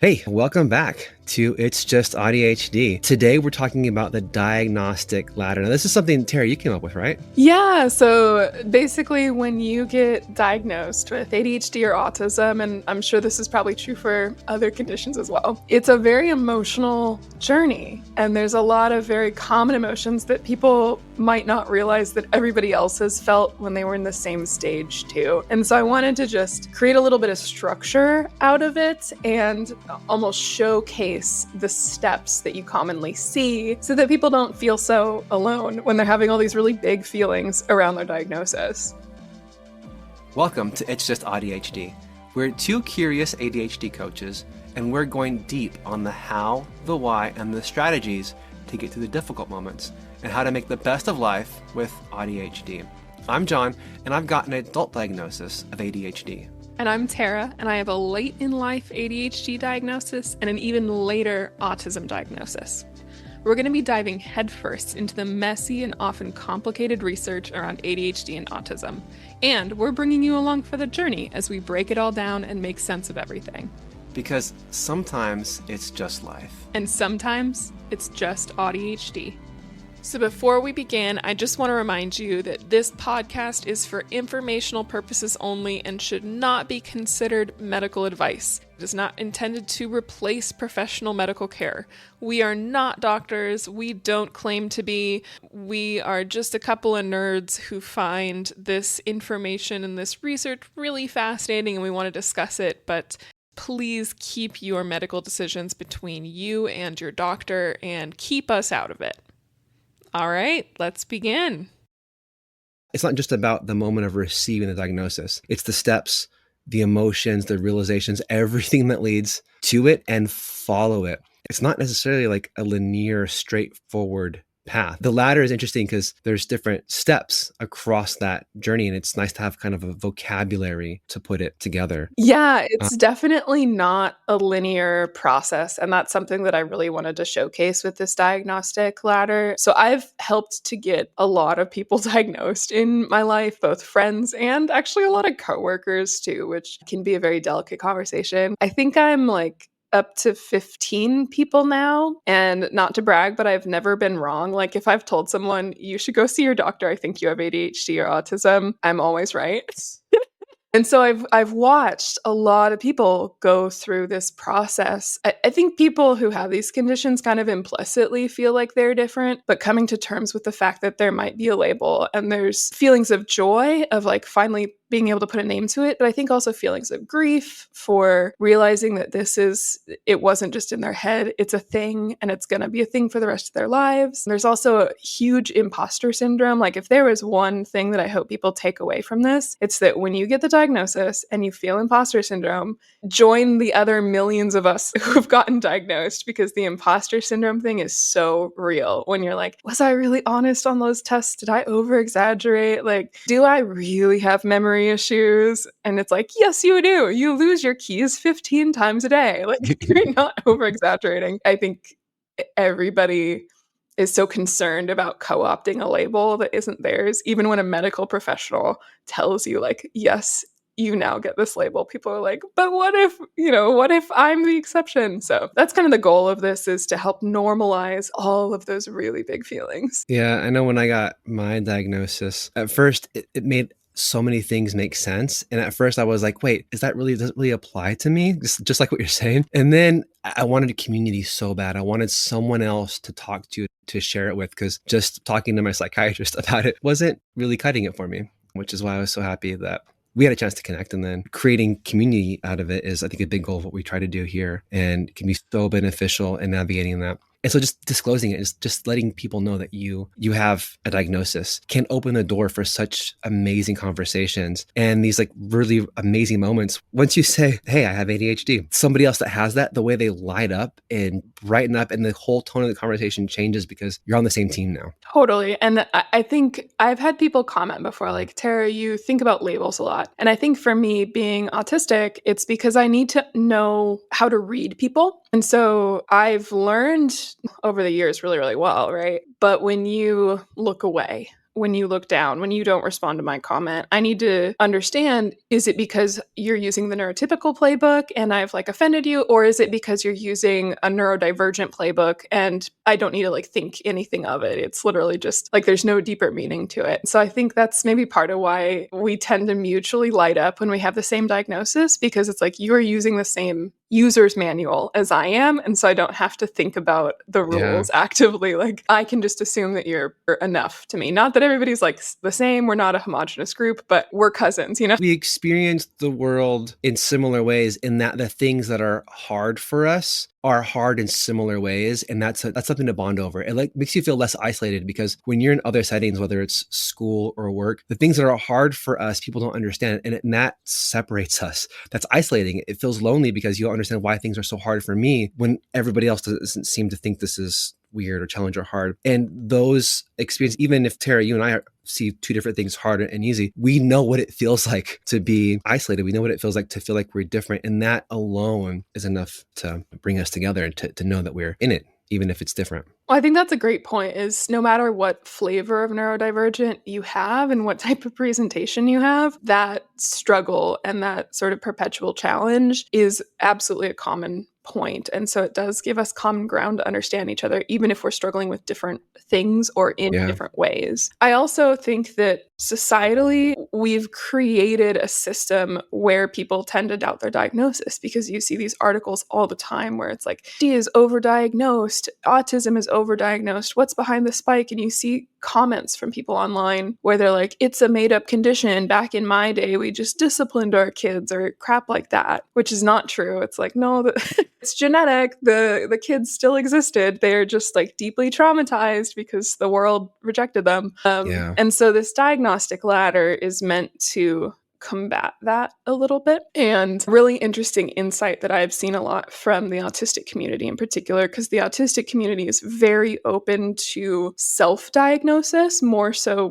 Hey, welcome back to It's Just ADHD. Today we're talking about the Diagnostic Ladder. Now, this is something, Tara, you came up with, right? Yeah, so basically, when you get diagnosed with ADHD or autism, and I'm sure this is probably true for other conditions as well, it's a very emotional journey. And there's a lot of very common emotions that people might not realize that everybody else has felt when they were in the same stage, too. And so I wanted to just create a little bit of structure out of it and almost showcase the steps that you commonly see so that people don't feel so alone when they're having all these really big feelings around their diagnosis. Welcome to It's Just ADHD. We're two curious ADHD coaches, and we're going deep on the how, the why, and the strategies to get through the difficult moments and how to make the best of life with ADHD. I'm John, and I've got an adult diagnosis of ADHD. And I'm Tara, and I have a late in life ADHD diagnosis and an even later autism diagnosis. We're going to be diving headfirst into the messy and often complicated research around ADHD and autism. And we're bringing you along for the journey as we break it all down and make sense of everything. Because sometimes it's just life. And sometimes it's just ADHD. So before we begin, I just want to remind you that this podcast is for informational purposes only and should not be considered medical advice. It is not intended to replace professional medical care. We are not doctors. We don't claim to be. We are just a couple of nerds who find this information and this research really fascinating, and we want to discuss it, but please keep your medical decisions between you and your doctor and keep us out of it. All right, let's begin. It's not just about the moment of receiving the diagnosis. It's the steps, the emotions, the realizations, everything that leads to it and follow it. It's not necessarily like a linear, straightforward path. The ladder is interesting because there's different steps across that journey, and it's nice to have kind of a vocabulary to put it together. Yeah, it's definitely not a linear process, and that's something that I really wanted to showcase with this diagnostic ladder. So I've helped to get a lot of people diagnosed in my life, both friends and actually a lot of coworkers too, which can be a very delicate conversation. I think I'm like up to 15 people now. And not to brag, but I've never been wrong. Like if I've told someone, you should go see your doctor, I think you have ADHD or autism, I'm always right. And so I've watched a lot of people go through this process. I think people who have these conditions kind of implicitly feel like they're different, but coming to terms with the fact that there might be a label and there's feelings of joy of like finally being able to put a name to it, but I think also feelings of grief for realizing that it wasn't just in their head, it's a thing and it's going to be a thing for the rest of their lives. There's also a huge imposter syndrome. Like if there was one thing that I hope people take away from this, it's that when you get the diagnosis and you feel imposter syndrome, join the other millions of us who've gotten diagnosed, because the imposter syndrome thing is so real. When you're like, was I really honest on those tests? Did I over exaggerate? Like, do I really have memory issues? And it's like, yes, you do. You lose your keys 15 times a day. Like, you're not over exaggerating. I think everybody is so concerned about co-opting a label that isn't theirs. Even when a medical professional tells you, like, yes, you now get this label, people are like, but what if I'm the exception? So that's kind of the goal of this, is to help normalize all of those really big feelings. Yeah, I know when I got my diagnosis, at first it made so many things make sense. And at first I was like, wait, does it really apply to me? Just like what you're saying. And then I wanted a community so bad. I wanted someone else to talk to share it with, because just talking to my psychiatrist about it wasn't really cutting it for me, which is why I was so happy that we had a chance to connect. And then creating community out of it is, I think, a big goal of what we try to do here, and it can be so beneficial in navigating that. And so just disclosing it, just letting people know that you have a diagnosis can open the door for such amazing conversations and these like really amazing moments. Once you say, hey, I have ADHD, somebody else that has that, the way they light up and brighten up and the whole tone of the conversation changes because you're on the same team now. Totally. And I think I've had people comment before, like, Tara, you think about labels a lot. And I think for me, being autistic, it's because I need to know how to read people. And so I've learned over the years really, really well, right? But when you look away when you look down, when you don't respond to my comment. I need to understand, is it because you're using the neurotypical playbook and I've like offended you? Or is it because you're using a neurodivergent playbook and I don't need to like think anything of it? It's literally just like there's no deeper meaning to it. So I think that's maybe part of why we tend to mutually light up when we have the same diagnosis, because it's like you're using the same user's manual as I am. And so I don't have to think about the Yeah. rules actively. Like I can just assume that you're enough to me. Not that everybody's like the same. We're not a homogenous group, but we're cousins, you know? We experience the world in similar ways, in that the things that are hard for us are hard in similar ways, and that's something to bond over. It like makes you feel less isolated, because when you're in other settings, whether it's school or work, the things that are hard for us, people don't understand, and that separates us. That's isolating. It feels lonely because you don't understand why things are so hard for me when everybody else doesn't seem to think this is weird or challenge or hard. And those experiences, even if Tara, you and I see two different things, hard and easy, we know what it feels like to be isolated. We know what it feels like to feel like we're different. And that alone is enough to bring us together and to know that we're in it, even if it's different. Well, I think that's a great point, is no matter what flavor of neurodivergent you have and what type of presentation you have, that struggle and that sort of perpetual challenge is absolutely a common point. And so it does give us common ground to understand each other, even if we're struggling with different things or in different ways. I also think that societally, we've created a system where people tend to doubt their diagnosis, because you see these articles all the time where it's like, ADHD is overdiagnosed, autism is overdiagnosed, what's behind the spike? And you see comments from people online where they're like, it's a made-up condition. Back in my day, we just disciplined our kids, or crap like that, which is not true. It's like, no, it's genetic. The kids still existed. They're just like deeply traumatized because the world rejected them. And so this diagnostic ladder is meant to combat that a little bit. And really interesting insight that I've seen a lot from the autistic community in particular, because the autistic community is very open to self-diagnosis, more so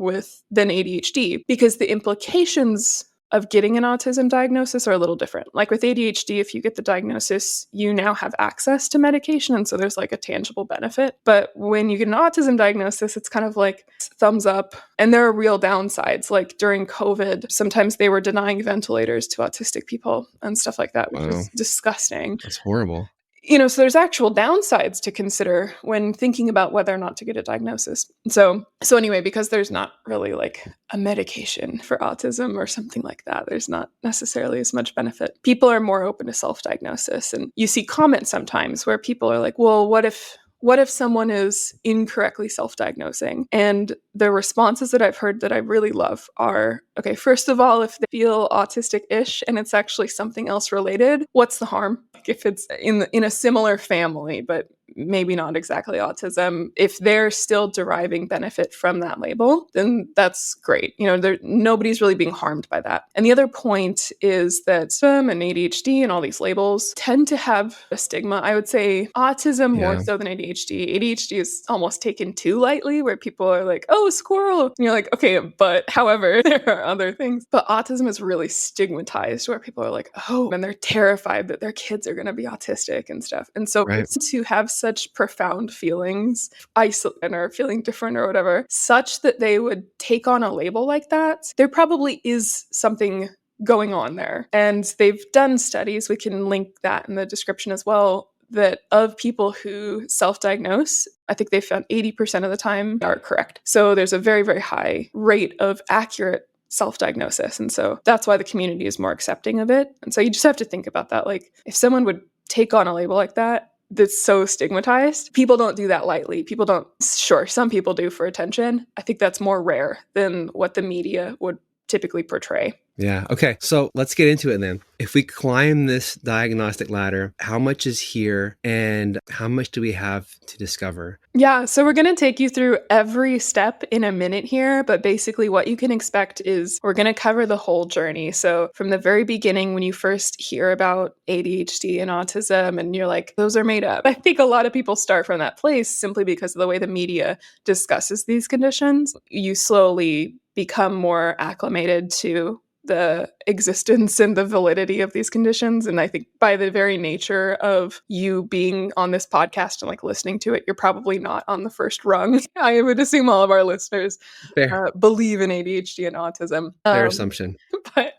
than ADHD, because the implications of getting an autism diagnosis are a little different. Like with ADHD, if you get the diagnosis, you now have access to medication. And so there's like a tangible benefit. But when you get an autism diagnosis, it's kind of like thumbs up. And there are real downsides. Like during COVID, sometimes they were denying ventilators to autistic people and stuff like that, which is disgusting. That's horrible. So there's actual downsides to consider when thinking about whether or not to get a diagnosis. So anyway, because there's not really like a medication for autism or something like that, there's not necessarily as much benefit. People are more open to self-diagnosis. And you see comments sometimes where people are like, well, what if someone is incorrectly self-diagnosing? And the responses that I've heard that I really love are, okay, first of all, if they feel autistic-ish and it's actually something else related, what's the harm? Like if it's in a similar family, but maybe not exactly autism, if they're still deriving benefit from that label, then that's great. Nobody's really being harmed by that. And the other point is that autism and ADHD and all these labels tend to have a stigma. I would say autism more so than ADHD. ADHD is almost taken too lightly, where people are like, oh, squirrel. And you're like, okay, but however, there are other things. But autism is really stigmatized, where people are like, oh, and they're terrified that their kids are going to be autistic and stuff. And so to have such profound feelings, isolated or feeling different or whatever, such that they would take on a label like that, there probably is something going on there. And they've done studies, we can link that in the description as well, that of people who self-diagnose, I think they found 80% of the time are correct. So there's a very, very high rate of accurate self-diagnosis. And so that's why the community is more accepting of it. And so you just have to think about that. Like if someone would take on a label like that's so stigmatized, people don't do that lightly. People don't, sure, some people do for attention. I think that's more rare than what the media would typically portray. Yeah. Okay. So let's get into it then. If we climb this diagnostic ladder, how much is here and how much do we have to discover? Yeah. So we're going to take you through every step in a minute here, but basically what you can expect is we're going to cover the whole journey. So from the very beginning, when you first hear about ADHD and autism and you're like, those are made up. I think a lot of people start from that place simply because of the way the media discusses these conditions. You slowly become more acclimated to the existence and the validity of these conditions. And I think by the very nature of you being on this podcast and like listening to it, you're probably not on the first rung. I would assume all of our listeners Fair, believe in ADHD and autism. fair assumption.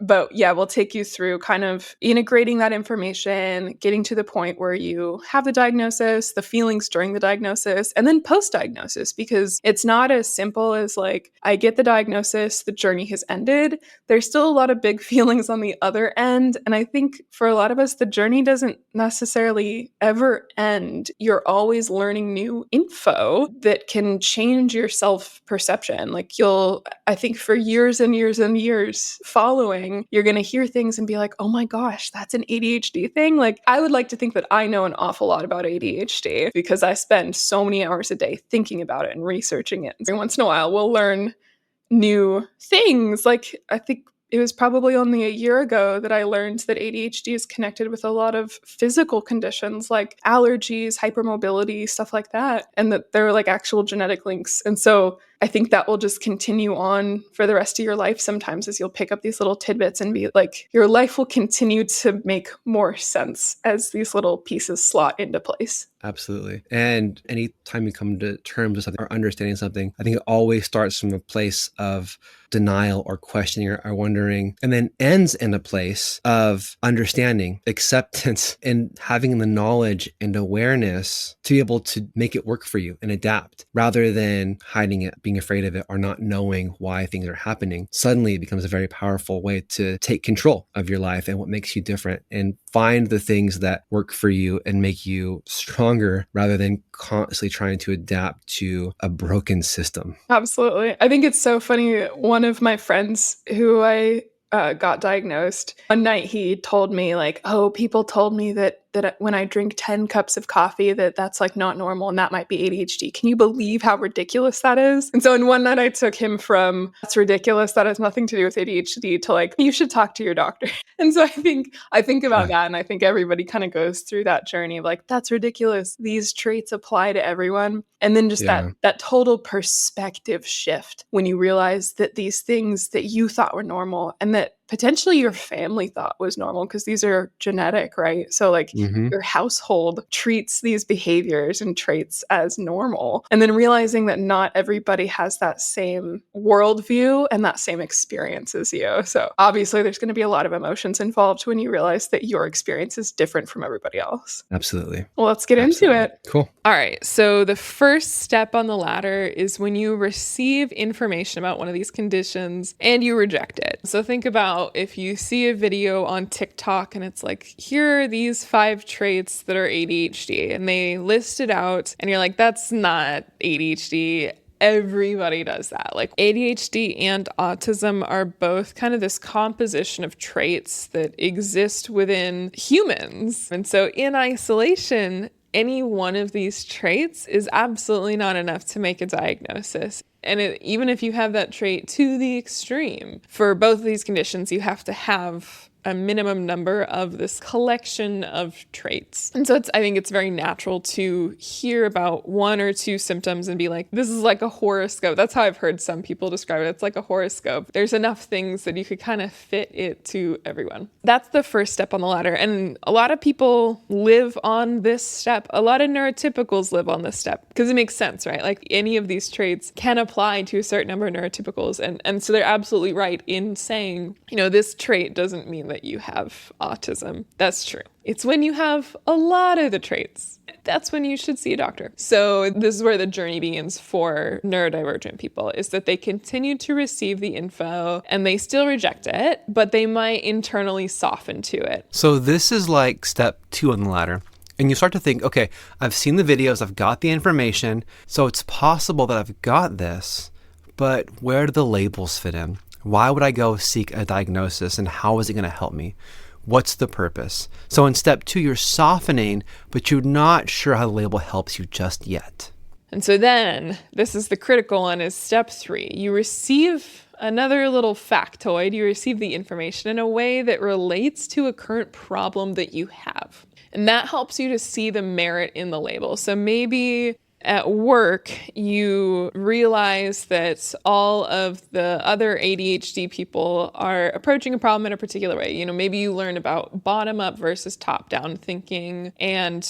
But yeah, we'll take you through kind of integrating that information, getting to the point where you have the diagnosis, the feelings during the diagnosis, and then post-diagnosis, because it's not as simple as like, I get the diagnosis, the journey has ended. There's still a lot of big feelings on the other end. And I think for a lot of us, the journey doesn't necessarily ever end. You're always learning new info that can change your self-perception. Like I think for years and years and years following, you're going to hear things and be like, oh my gosh, that's an ADHD thing. Like, I would like to think that I know an awful lot about ADHD because I spend so many hours a day thinking about it and researching it. Every once in a while, we'll learn new things. Like, I think it was probably only a year ago that I learned that ADHD is connected with a lot of physical conditions like allergies, hypermobility, stuff like that, and that there are like actual genetic links. And so I think that will just continue on for the rest of your life sometimes, as you'll pick up these little tidbits and be like, your life will continue to make more sense as these little pieces slot into place. Absolutely. And anytime you come to terms with something or understanding something, I think it always starts from a place of denial or questioning or wondering, and then ends in a place of understanding, acceptance, and having the knowledge and awareness to be able to make it work for you and adapt rather than hiding it, being afraid of it, or not knowing why things are happening. Suddenly it becomes a very powerful way to take control of your life and what makes you different and find the things that work for you and make you stronger rather than constantly trying to adapt to a broken system. Absolutely. I think it's so funny. One of my friends who I got diagnosed, one night he told me like, oh, people told me that when I drink 10 cups of coffee, that's like not normal and that might be ADHD. Can you believe how ridiculous that is? And so in one night I took him from, that's ridiculous, that has nothing to do with ADHD, to like, you should talk to your doctor. And so I think about that, and I think everybody kind of goes through that journey of like, that's ridiculous. These traits apply to everyone. And then just that total perspective shift when you realize that these things that you thought were normal and that potentially your family thought was normal, because these are genetic, right? So like your household treats these behaviors and traits as normal. And then realizing that not everybody has that same worldview and that same experience as you. So obviously there's going to be a lot of emotions involved when you realize that your experience is different from everybody else. Absolutely. Well, let's get into it. Cool. All right. So the first step on the ladder is when you receive information about one of these conditions and you reject it. So think about if you see a video on TikTok and it's like, here are these 5 traits that are ADHD, and they list it out and you're like, that's not ADHD. Everybody does that. Like ADHD and autism are both kind of this composition of traits that exist within humans. And so in isolation, any one of these traits is absolutely not enough to make a diagnosis. And even if you have that trait to the extreme, for both of these conditions, you have to have a minimum number of this collection of traits. And so I think it's very natural to hear about 1 or 2 symptoms and be like, this is like a horoscope. That's how I've heard some people describe it. It's like a horoscope. There's enough things that you could kind of fit it to everyone. That's the first step on the ladder. And a lot of people live on this step. A lot of neurotypicals live on this step because it makes sense, right? Like any of these traits can apply to a certain number of neurotypicals. And so they're absolutely right in saying, this trait doesn't mean that you have autism. That's true. It's when you have a lot of the traits. That's when you should see a doctor. So this is where the journey begins for neurodivergent people, is that they continue to receive the info and they still reject it, but they might internally soften to it. So this is like step 2 on the ladder. And you start to think, okay, I've seen the videos, I've got the information, so it's possible that I've got this, but where do the labels fit in? Why would I go seek a diagnosis, and how is it going to help me? What's the purpose? So in step 2, you're softening, but you're not sure how the label helps you just yet. And so then, this is the critical one, is step 3. You receive another little factoid. You receive the information in a way that relates to a current problem that you have. And that helps you to see the merit in the label. So maybe at work, you realize that all of the other ADHD people are approaching a problem in a particular way. You know, maybe you learn about bottom-up versus top-down thinking and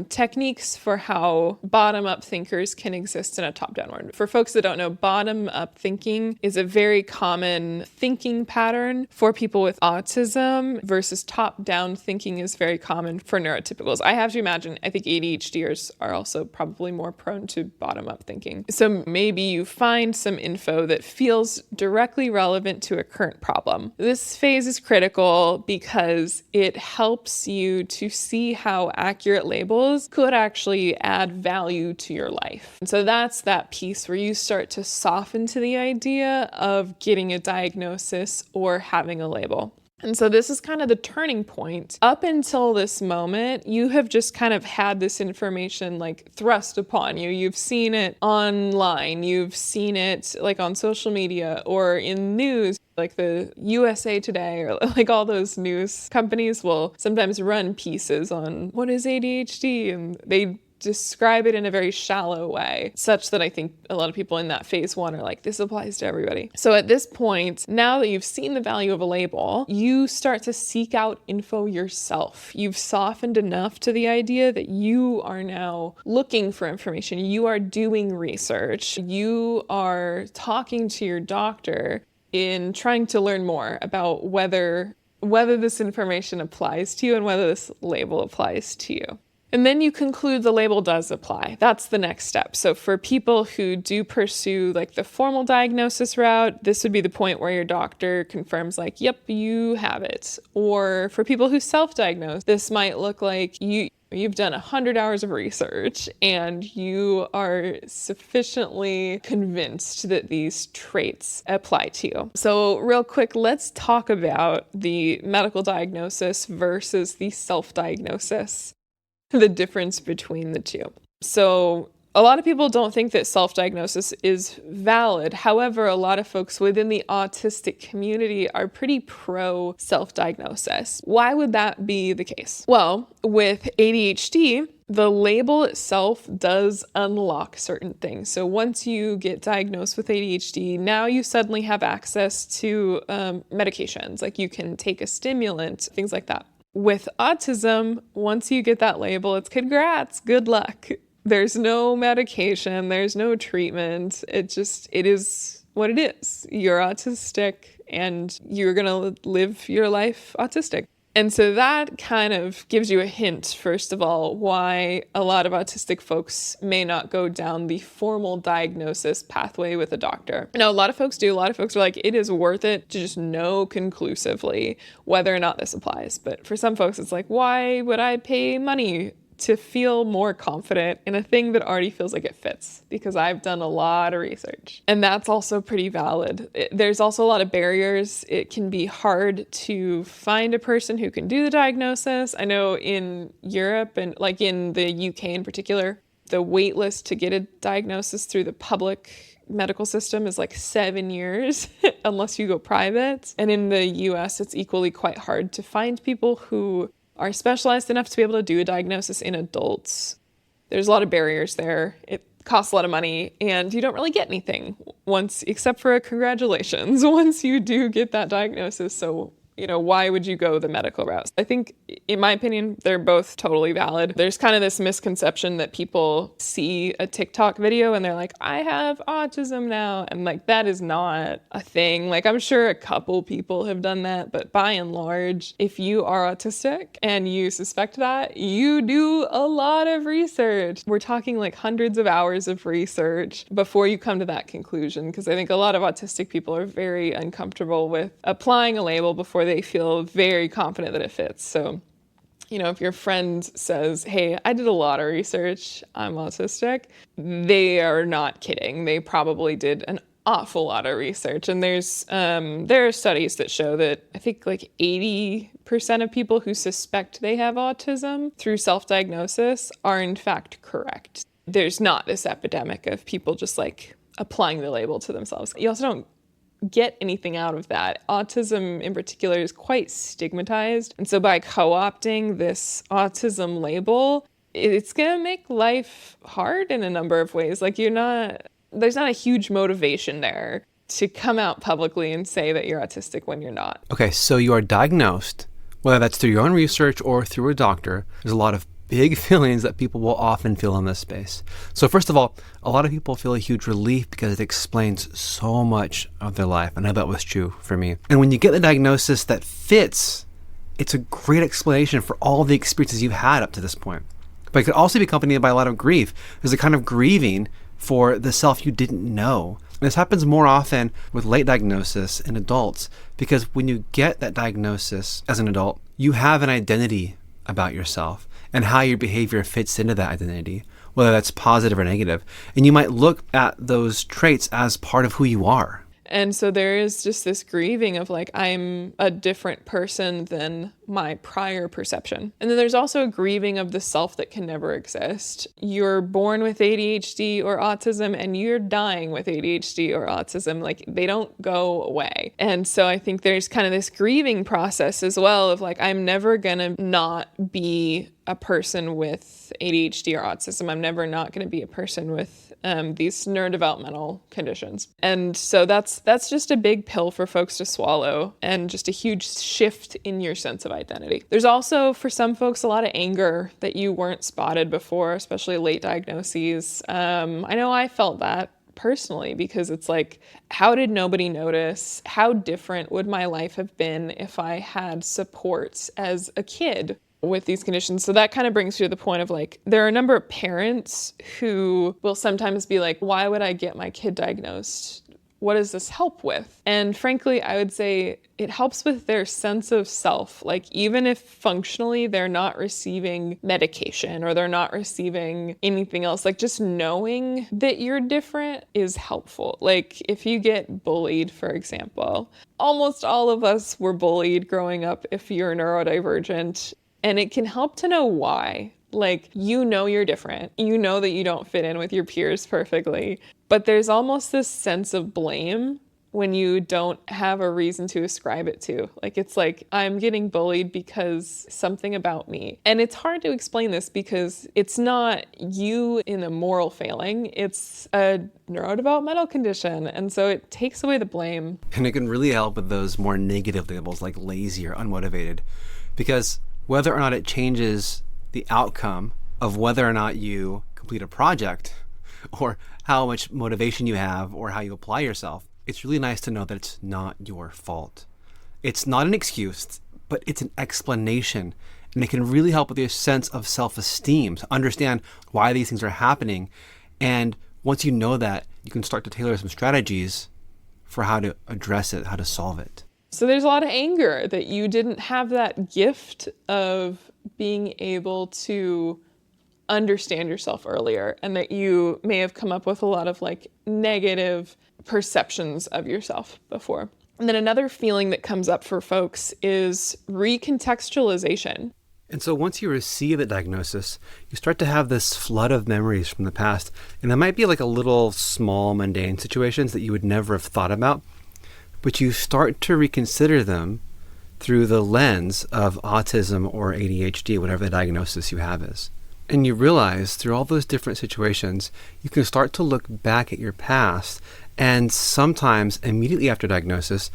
techniques for how bottom-up thinkers can exist in a top-down one. For folks that don't know, bottom-up thinking is a very common thinking pattern for people with autism versus top-down thinking is very common for neurotypicals. I have to imagine, I think ADHDers are also probably more prone to bottom-up thinking. So maybe you find some info that feels directly relevant to a current problem. This phase is critical because it helps you to see how accurate labels could actually add value to your life. And so that's that piece where you start to soften to the idea of getting a diagnosis or having a label. And so this is kind of the turning point. Up until this moment, you have just kind of had this information like thrust upon you. You've seen it online, you've seen it like on social media or in news, like the USA Today or like all those news companies will sometimes run pieces on what is ADHD, and they describe it in a very shallow way, such that I think a lot of people in that phase one are like, this applies to everybody. So at this point, now that you've seen the value of a label, you start to seek out info yourself. You've softened enough to the idea that you are now looking for information. You are doing research. You are talking to your doctor in trying to learn more about whether this information applies to you and whether this label applies to you. And then you conclude the label does apply. That's the next step. So for people who do pursue like the formal diagnosis route, this would be the point where your doctor confirms like, yep, you have it. Or for people who self-diagnose, this might look like you've done 100 hours of research and you are sufficiently convinced that these traits apply to you. So real quick, let's talk about the medical diagnosis versus the self-diagnosis. The difference between the two. So a lot of people don't think that self-diagnosis is valid. However, a lot of folks within the autistic community are pretty pro self-diagnosis. Why would that be the case? Well, with ADHD, the label itself does unlock certain things. So once you get diagnosed with ADHD, now you suddenly have access to medications. Like you can take a stimulant, things like that. With autism, once you get that label, it's congrats, good luck. There's no medication, there's no treatment. It is what it is. You're autistic and you're gonna live your life autistic. And so that kind of gives you a hint, first of all, why a lot of autistic folks may not go down the formal diagnosis pathway with a doctor. Now, a lot of folks do. A lot of folks are like, it is worth it to just know conclusively whether or not this applies. But for some folks, it's like, why would I pay money to feel more confident in a thing that already feels like it fits? Because I've done a lot of research. And that's also pretty valid. There's also a lot of barriers. It can be hard to find a person who can do the diagnosis. I know in Europe and like in the UK in particular, the wait list to get a diagnosis through the public medical system is like 7 years unless you go private. And in the US, it's equally quite hard to find people who are specialized enough to be able to do a diagnosis in adults. There's a lot of barriers there. It costs a lot of money and you don't really get anything once, except for a congratulations, once you do get that diagnosis. So, why would you go the medical route? I think, in my opinion, they're both totally valid. There's kind of this misconception that people see a TikTok video and they're like, I have autism now. And like, that is not a thing. Like, I'm sure a couple people have done that, but by and large, if you are autistic and you suspect that, you do a lot of research. We're talking like hundreds of hours of research before you come to that conclusion. Because I think a lot of autistic people are very uncomfortable with applying a label before they feel very confident that it fits. So, if your friend says, hey, I did a lot of research, I'm autistic, they are not kidding. They probably did an awful lot of research. And there are studies that show that I think like 80% of people who suspect they have autism through self-diagnosis are in fact correct. There's not this epidemic of people just like applying the label to themselves. You also don't get anything out of that. Autism in particular is quite stigmatized. And so by co-opting this autism label, it's going to make life hard in a number of ways. Like there's not a huge motivation there to come out publicly and say that you're autistic when you're not. Okay, so you are diagnosed, whether that's through your own research or through a doctor. There's a lot of big feelings that people will often feel in this space. So first of all, a lot of people feel a huge relief because it explains so much of their life. I know that was true for me. And when you get the diagnosis that fits, it's a great explanation for all the experiences you've had up to this point. But it could also be accompanied by a lot of grief. There's a kind of grieving for the self you didn't know. And this happens more often with late diagnosis in adults, because when you get that diagnosis as an adult, you have an identity about yourself and how your behavior fits into that identity, whether that's positive or negative. And you might look at those traits as part of who you are. And so there is just this grieving of like, I'm a different person than my prior perception. And then there's also a grieving of the self that can never exist. You're born with ADHD or autism and you're dying with ADHD or autism. Like, they don't go away. And so I think there's kind of this grieving process as well of like, I'm never gonna not be a person with ADHD or autism. I'm never not going to be a person with these neurodevelopmental conditions. And so that's just a big pill for folks to swallow, and just a huge shift in your sense of identity. There's also, for some folks, a lot of anger that you weren't spotted before, especially late diagnoses. I know I felt that personally, because it's like, how did nobody notice? How different would my life have been if I had supports as a kid with these conditions? So that kind of brings you to the point of like, there are a number of parents who will sometimes be like, why would I get my kid diagnosed? What does this help with? And frankly, I would say it helps with their sense of self. Like, even if functionally they're not receiving medication or they're not receiving anything else, like just knowing that you're different is helpful. Like, if you get bullied, for example, almost all of us were bullied growing up if you're neurodivergent. And it can help to know why. Like, you know you're different. You know that you don't fit in with your peers perfectly. But there's almost this sense of blame when you don't have a reason to ascribe it to. Like, it's like, I'm getting bullied because something about me. And it's hard to explain this because it's not you in a moral failing. It's a neurodevelopmental condition. And so it takes away the blame. And it can really help with those more negative labels like lazy or unmotivated, because whether or not it changes the outcome of whether or not you complete a project or how much motivation you have or how you apply yourself, it's really nice to know that it's not your fault. It's not an excuse, but it's an explanation. And it can really help with your sense of self-esteem, to understand why these things are happening. And once you know that, you can start to tailor some strategies for how to address it, how to solve it. So there's a lot of anger that you didn't have that gift of being able to understand yourself earlier, and that you may have come up with a lot of like negative perceptions of yourself before. And then another feeling that comes up for folks is recontextualization. And so once you receive the diagnosis, you start to have this flood of memories from the past. And that might be like a little small mundane situations that you would never have thought about, but you start to reconsider them through the lens of autism or ADHD, whatever the diagnosis you have is. And you realize through all those different situations, you can start to look back at your past, and sometimes immediately after diagnosis,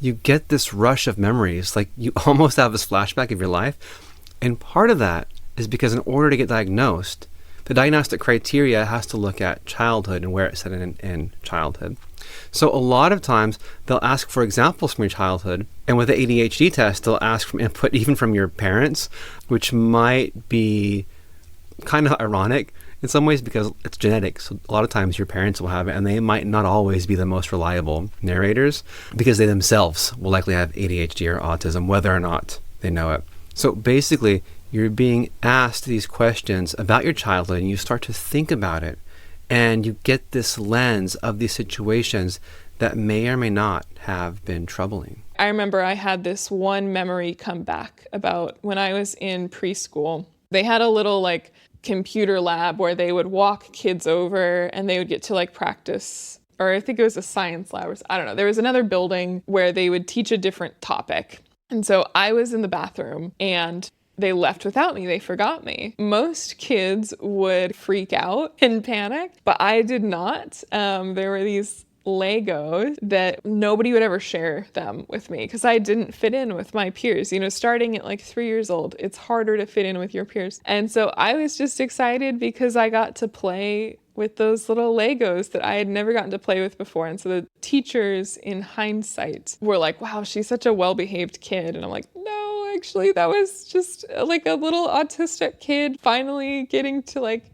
you get this rush of memories, like you almost have this flashback of your life. And part of that is because in order to get diagnosed, the diagnostic criteria has to look at childhood and where it's set in childhood. So a lot of times they'll ask for examples from your childhood, and with the ADHD test, they'll ask for input even from your parents, which might be kind of ironic in some ways because it's genetic. So a lot of times your parents will have it, and they might not always be the most reliable narrators because they themselves will likely have ADHD or autism, whether or not they know it. So basically, you're being asked these questions about your childhood, and you start to think about it, and you get this lens of these situations that may or may not have been troubling. I remember I had this one memory come back about when I was in preschool. They had a little like computer lab where they would walk kids over and they would get to like practice, or I think it was a science lab, or I don't know. There was another building where they would teach a different topic. And so I was in the bathroom and they left without me. They forgot me. Most kids would freak out and panic, but I did not. There were these Legos that nobody would ever share them with me because I didn't fit in with my peers. You know, starting at like 3 years old, it's harder to fit in with your peers. And so I was just excited because I got to play with those little Legos that I had never gotten to play with before. And so the teachers, in hindsight, were like, wow, she's such a well-behaved kid. And I'm like, no, actually, that was just like a little autistic kid finally getting to like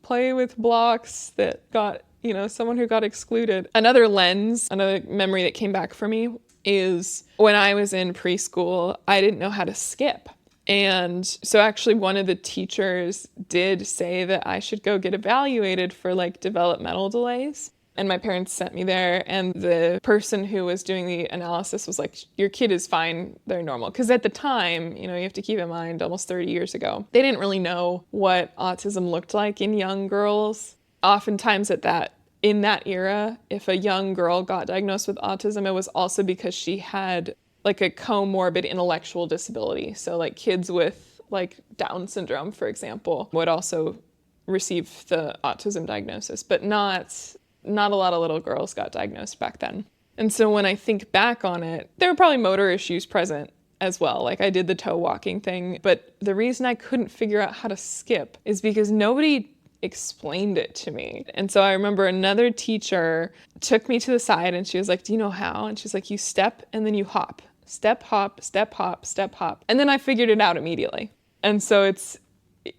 play with blocks that got, you know, someone who got excluded. Another memory that came back for me is when I was in preschool, I didn't know how to skip. And so actually one of the teachers did say that I should go get evaluated for like developmental delays. And my parents sent me there, and the person who was doing the analysis was like, your kid is fine, they're normal. Because at the time, you know, you have to keep in mind, almost 30 years ago, they didn't really know what autism looked like in young girls. Oftentimes in that era, if a young girl got diagnosed with autism, it was also because she had like a comorbid intellectual disability. So like kids with like Down syndrome, for example, would also receive the autism diagnosis, but not a lot of little girls got diagnosed back then. And so when I think back on it, there were probably motor issues present as well. Like I did the toe walking thing, but the reason I couldn't figure out how to skip is because nobody explained it to me. And so I remember another teacher took me to the side and she was like, do you know how? And she's like, you step and then you hop. Step, hop, step, hop, step, hop. And then I figured it out immediately. And so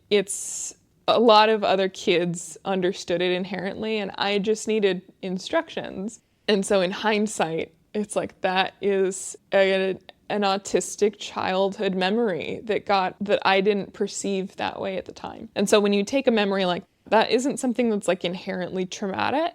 it's a lot of other kids understood it inherently, and I just needed instructions. And so in hindsight, it's like that is an autistic childhood memory that I didn't perceive that way at the time. And so when you take a memory like that, isn't something that's like inherently traumatic.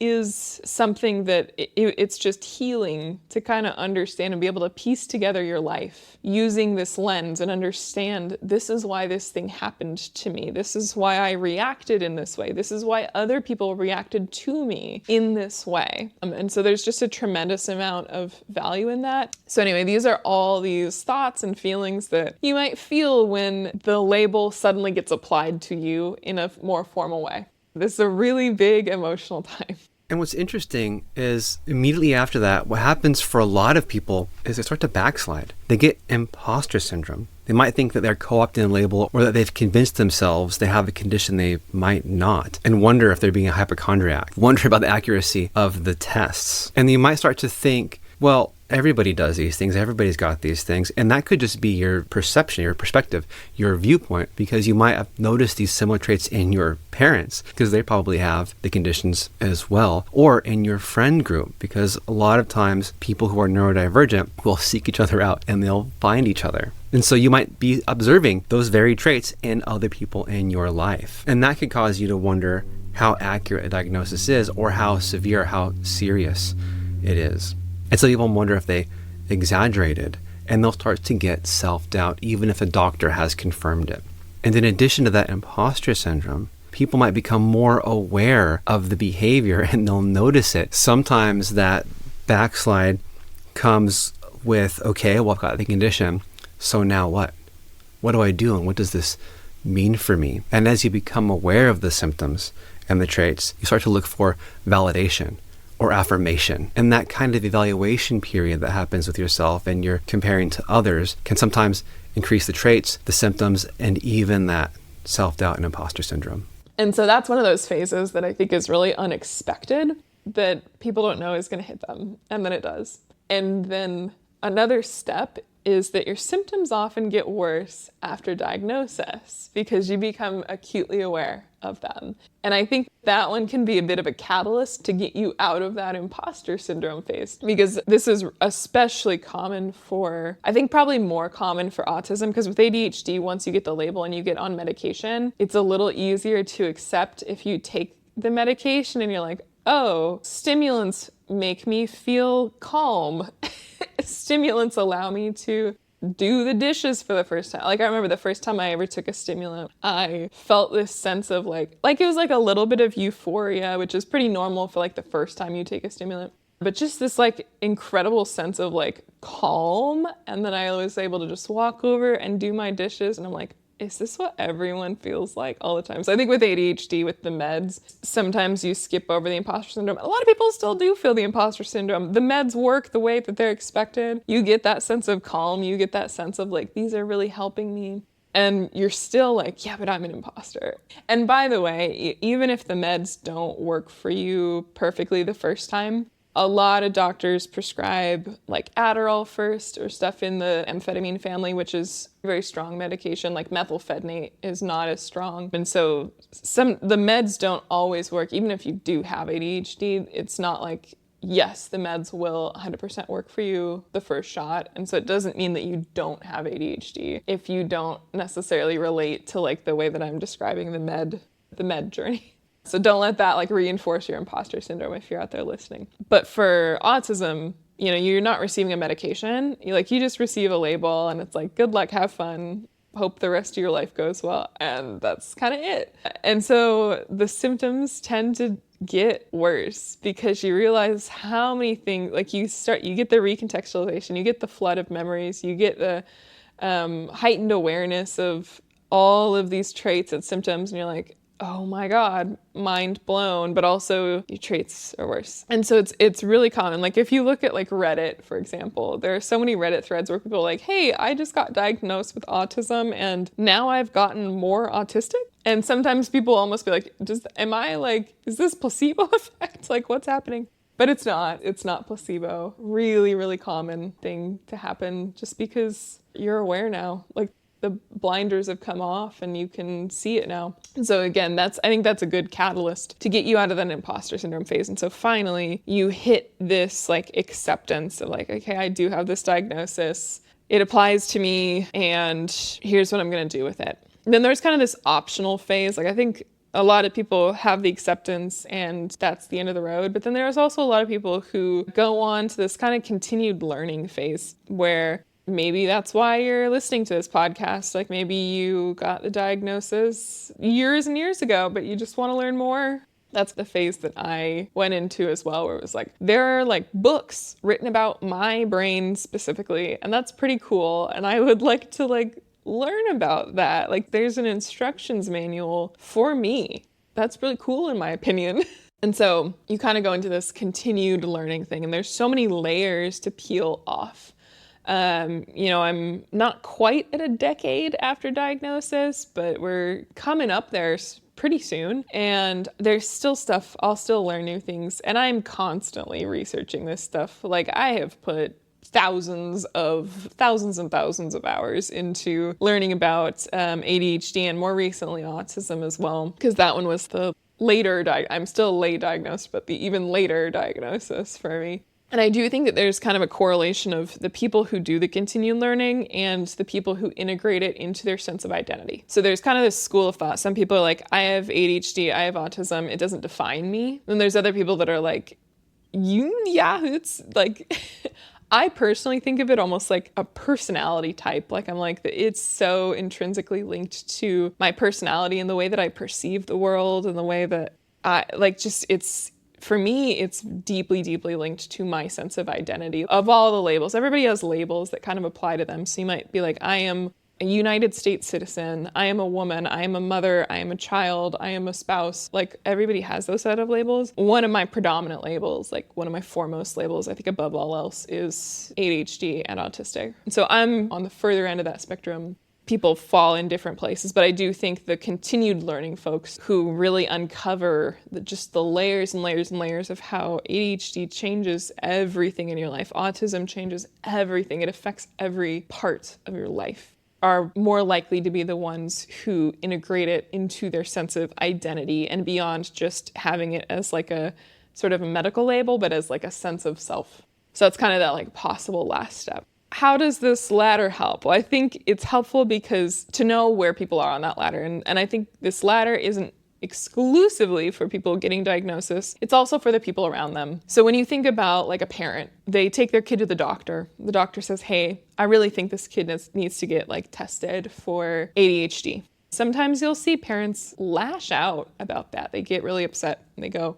Is something that it's just healing to kind of understand and be able to piece together your life using this lens and understand this is why this thing happened to me. This is why I reacted in this way. This is why other people reacted to me in this way. And so there's just a tremendous amount of value in that. So anyway, these are all these thoughts and feelings that you might feel when the label suddenly gets applied to you in a more formal way. This is a really big emotional time. And what's interesting is immediately after that, what happens for a lot of people is they start to backslide. They get imposter syndrome. They might think that they're co-opting a label or that they've convinced themselves they have a condition they might not, and wonder if they're being a hypochondriac, wonder about the accuracy of the tests. And you might start to think, well, everybody does these things. Everybody's got these things. And that could just be your perception, your perspective, your viewpoint, because you might have noticed these similar traits in your parents because they probably have the conditions as well, or in your friend group, because a lot of times people who are neurodivergent will seek each other out and they'll find each other. And so you might be observing those very traits in other people in your life. And that could cause you to wonder how accurate a diagnosis is or how severe, how serious it is. And so people wonder if they exaggerated, and they'll start to get self-doubt even if a doctor has confirmed it. And in addition to that imposter syndrome, people might become more aware of the behavior and they'll notice it. Sometimes that backslide comes with, okay, well, I've got the condition, so now what? What do I do and what does this mean for me? And as you become aware of the symptoms and the traits, you start to look for validation or affirmation. And that kind of evaluation period that happens with yourself and you're comparing to others can sometimes increase the traits, the symptoms, and even that self-doubt and imposter syndrome. And so that's one of those phases that I think is really unexpected, that people don't know is going to hit them, and then it does. And then another step is that your symptoms often get worse after diagnosis because you become acutely aware of them. And I think that one can be a bit of a catalyst to get you out of that imposter syndrome phase, because this is especially common for, I think probably more common for autism, because with ADHD, once you get the label and you get on medication, it's a little easier to accept if you take the medication and you're like, oh, stimulants make me feel calm. Stimulants allow me to do the dishes for the first time. Like I remember the first time I ever took a stimulant, I felt this sense of like it was like a little bit of euphoria, which is pretty normal for like the first time you take a stimulant. But just this like incredible sense of like calm. And then I was able to just walk over and do my dishes. And I'm like, is this what everyone feels like all the time? So I think with ADHD, with the meds, sometimes you skip over the imposter syndrome. A lot of people still do feel the imposter syndrome. The meds work the way that they're expected. You get that sense of calm. You get that sense of like, these are really helping me. And you're still like, yeah, but I'm an imposter. And by the way, even if the meds don't work for you perfectly the first time, a lot of doctors prescribe like Adderall first or stuff in the amphetamine family, which is very strong medication. Like methylphenidate is not as strong. And so the meds don't always work. Even if you do have ADHD, it's not like, yes, the meds will 100% work for you the first shot. And so it doesn't mean that you don't have ADHD if you don't necessarily relate to like the way that I'm describing the med journey. So don't let that like reinforce your imposter syndrome if you're out there listening. But for autism, you know, you're not receiving a medication. You just receive a label and it's like, good luck, have fun, hope the rest of your life goes well. And that's kind of it. And so the symptoms tend to get worse because you realize how many things, like you get the recontextualization, you get the flood of memories, you get the heightened awareness of all of these traits and symptoms, and you're like, oh my God, mind blown, but also your traits are worse. And so it's really common. Like if you look at like Reddit, for example, there are so many Reddit threads where people are like, hey, I just got diagnosed with autism and now I've gotten more autistic. And sometimes people almost be like, is this placebo effect? Like what's happening? But it's not placebo. Really, really common thing to happen just because you're aware now. Like the blinders have come off and you can see it now. And so again, I think that's a good catalyst to get you out of that imposter syndrome phase. And so finally you hit this like acceptance of like, okay, I do have this diagnosis. It applies to me and here's what I'm going to do with it. And then there's kind of this optional phase. Like I think a lot of people have the acceptance and that's the end of the road. But then there's also a lot of people who go on to this kind of continued learning phase where maybe that's why you're listening to this podcast. Like maybe you got the diagnosis years and years ago, but you just want to learn more. That's the phase that I went into as well, where it was like, there are like books written about my brain specifically, and that's pretty cool. And I would like to like learn about that. Like there's an instructions manual for me. That's really cool in my opinion. And so you kind of go into this continued learning thing, and there's so many layers to peel off. I'm not quite at a decade after diagnosis, but we're coming up there pretty soon. And there's still stuff, I'll still learn new things. And I'm constantly researching this stuff. Like I have put thousands and thousands of hours into learning about ADHD and more recently autism as well, because that one was the later, I'm still late diagnosed, but the even later diagnosis for me. And I do think that there's kind of a correlation of the people who do the continued learning and the people who integrate it into their sense of identity. So there's kind of this school of thought. Some people are like, I have ADHD, I have autism, it doesn't define me. Then there's other people that are like, it's like, I personally think of it almost like a personality type. Like I'm like, it's so intrinsically linked to my personality and the way that I perceive the world and the way that for me, it's deeply, deeply linked to my sense of identity. Of all the labels, everybody has labels that kind of apply to them. So you might be like, I am a United States citizen, I am a woman, I am a mother, I am a child, I am a spouse. Like everybody has those set of labels. One of my predominant labels, like one of my foremost labels, I think above all else, is ADHD and autistic. And so I'm on the further end of that spectrum. People fall in different places, but I do think the continued learning folks who really uncover just the layers and layers and layers of how ADHD changes everything in your life, autism changes everything, it affects every part of your life, are more likely to be the ones who integrate it into their sense of identity and beyond just having it as like a sort of a medical label, but as like a sense of self. So that's kind of that like possible last step. How does this ladder help? Well, I think it's helpful because to know where people are on that ladder. And I think this ladder isn't exclusively for people getting diagnosis. It's also for the people around them. So when you think about like a parent, they take their kid to the doctor. The doctor says, hey, I really think this kid needs to get like tested for ADHD. Sometimes you'll see parents lash out about that. They get really upset and they go,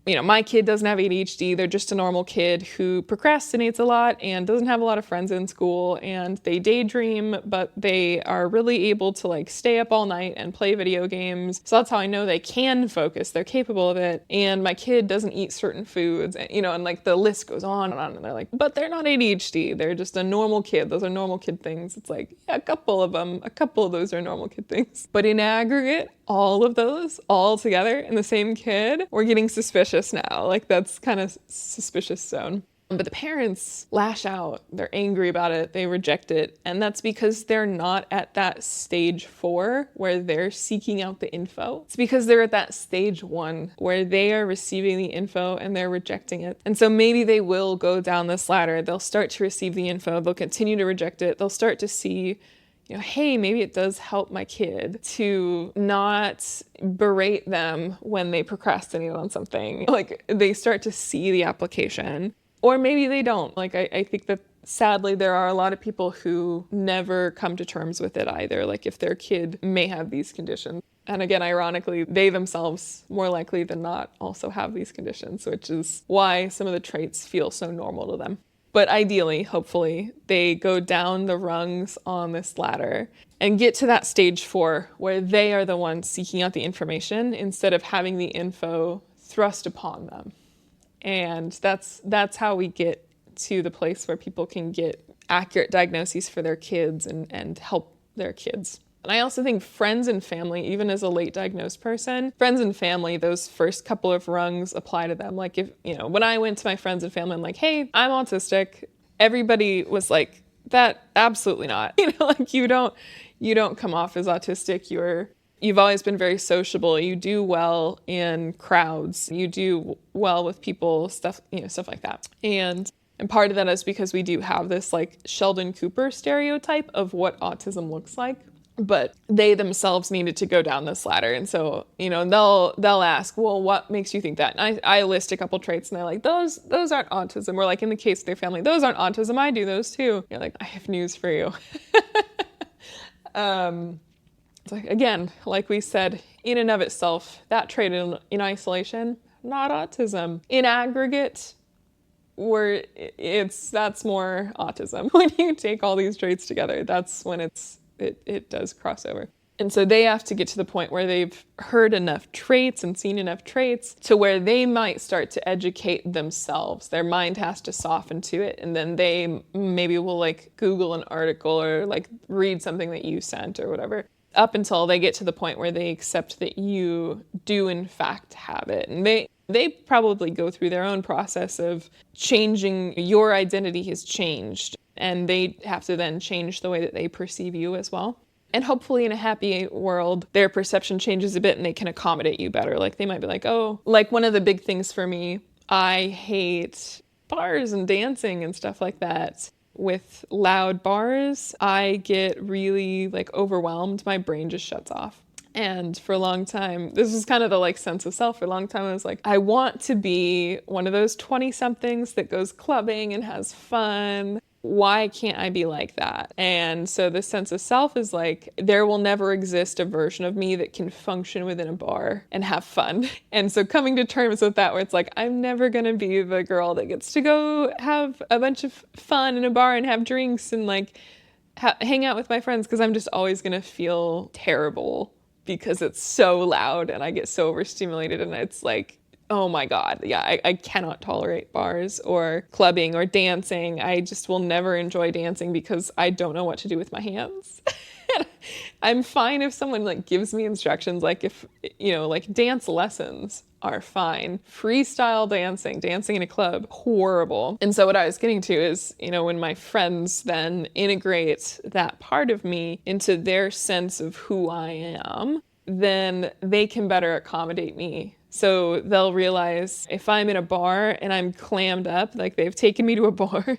my kid doesn't have ADHD. They're just a normal kid who procrastinates a lot and doesn't have a lot of friends in school, and they daydream, but they are really able to like stay up all night and play video games. So that's how I know they can focus. They're capable of it. And my kid doesn't eat certain foods, and like the list goes on and on. And they're like, but they're not ADHD. They're just a normal kid. Those are normal kid things. It's like, yeah, a couple of those are normal kid things. But in aggregate, all of those all together in the same kid, we're getting suspicious now. Like that's kind of suspicious zone. But the parents lash out. They're angry about it. They reject it. And that's because they're not at that stage 4 where they're seeking out the info. It's because they're at that stage 1 where they are receiving the info and they're rejecting it. And so maybe they will go down this ladder. They'll start to receive the info. They'll continue to reject it. They'll start to see, hey, maybe it does help my kid to not berate them when they procrastinate on something. Like they start to see the application. Or maybe they don't. Like I think that sadly there are a lot of people who never come to terms with it either. Like if their kid may have these conditions. And again, ironically, they themselves more likely than not also have these conditions, which is why some of the traits feel so normal to them. But ideally, hopefully, they go down the rungs on this ladder and get to that stage 4 where they are the ones seeking out the information instead of having the info thrust upon them. And that's how we get to the place where people can get accurate diagnoses for their kids and help their kids. And I also think friends and family, even as a late diagnosed person, friends and family, those first couple of rungs apply to them. Like if, when I went to my friends and family, I'm like, hey, I'm autistic. Everybody was like, that absolutely not. Like you don't come off as autistic. You've always been very sociable. You do well in crowds. You do well with people, stuff like that. And part of that is because we do have this like Sheldon Cooper stereotype of what autism looks like. But they themselves needed to go down this ladder. And so, they'll ask, well, what makes you think that? And I list a couple traits and they're like, those aren't autism. Or like in the case of their family, those aren't autism. I do those too. You're like, I have news for you. It's like, again, like we said, in and of itself, that trait in isolation, not autism. In aggregate, that's more autism. When you take all these traits together, that's when it does cross over. And so they have to get to the point where they've heard enough traits and seen enough traits to where they might start to educate themselves. Their mind has to soften to it. And then they maybe will like Google an article or like read something that you sent or whatever, up until they get to the point where they accept that you do in fact have it. And they probably go through their own process of changing. Your identity has changed, and they have to then change the way that they perceive you as well. And hopefully in a happy world, their perception changes a bit and they can accommodate you better. Like they might be like, oh, like one of the big things for me, I hate bars and dancing and stuff like that. With loud bars, I get really like overwhelmed. My brain just shuts off. And for a long time, this was kind of the like sense of self. For a long time, I was like, I want to be one of those 20-somethings that goes clubbing and has fun. Why can't I be like that? And so the sense of self is like, there will never exist a version of me that can function within a bar and have fun. And so coming to terms with that, where it's like, I'm never going to be the girl that gets to go have a bunch of fun in a bar and have drinks and like hang out with my friends, because I'm just always going to feel terrible because it's so loud and I get so overstimulated, and it's like, oh my God, yeah, I cannot tolerate bars or clubbing or dancing. I just will never enjoy dancing because I don't know what to do with my hands. I'm fine if someone like gives me instructions, like if, like dance lessons are fine. Freestyle dancing in a club, horrible. And so what I was getting to is, when my friends then integrate that part of me into their sense of who I am, then they can better accommodate me. So they'll realize if I'm in a bar and I'm clammed up, like they've taken me to a bar,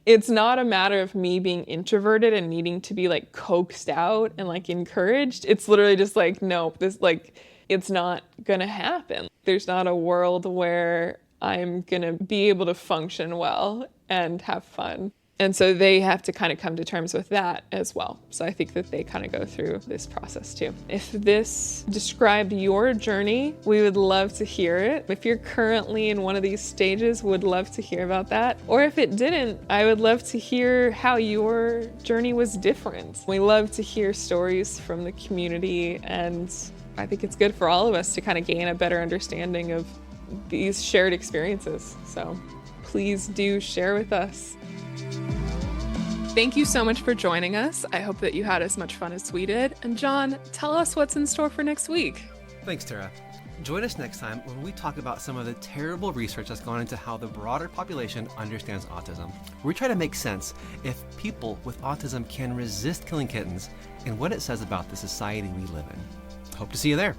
it's not a matter of me being introverted and needing to be like coaxed out and like encouraged. It's literally just like, nope, this like, it's not gonna happen. There's not a world where I'm gonna be able to function well and have fun. And so they have to kind of come to terms with that as well. So I think that they kind of go through this process too. If this described your journey, we would love to hear it. If you're currently in one of these stages, would love to hear about that. Or if it didn't, I would love to hear how your journey was different. We love to hear stories from the community, and I think it's good for all of us to kind of gain a better understanding of these shared experiences. So please do share with us. Thank you so much for joining us. I hope that you had as much fun as we did. And John, tell us what's in store for next week. Thanks, Tara. Join us next time when we talk about some of the terrible research that's gone into how the broader population understands autism. We try to make sense if people with autism can resist killing kittens and what it says about the society we live in. Hope to see you there.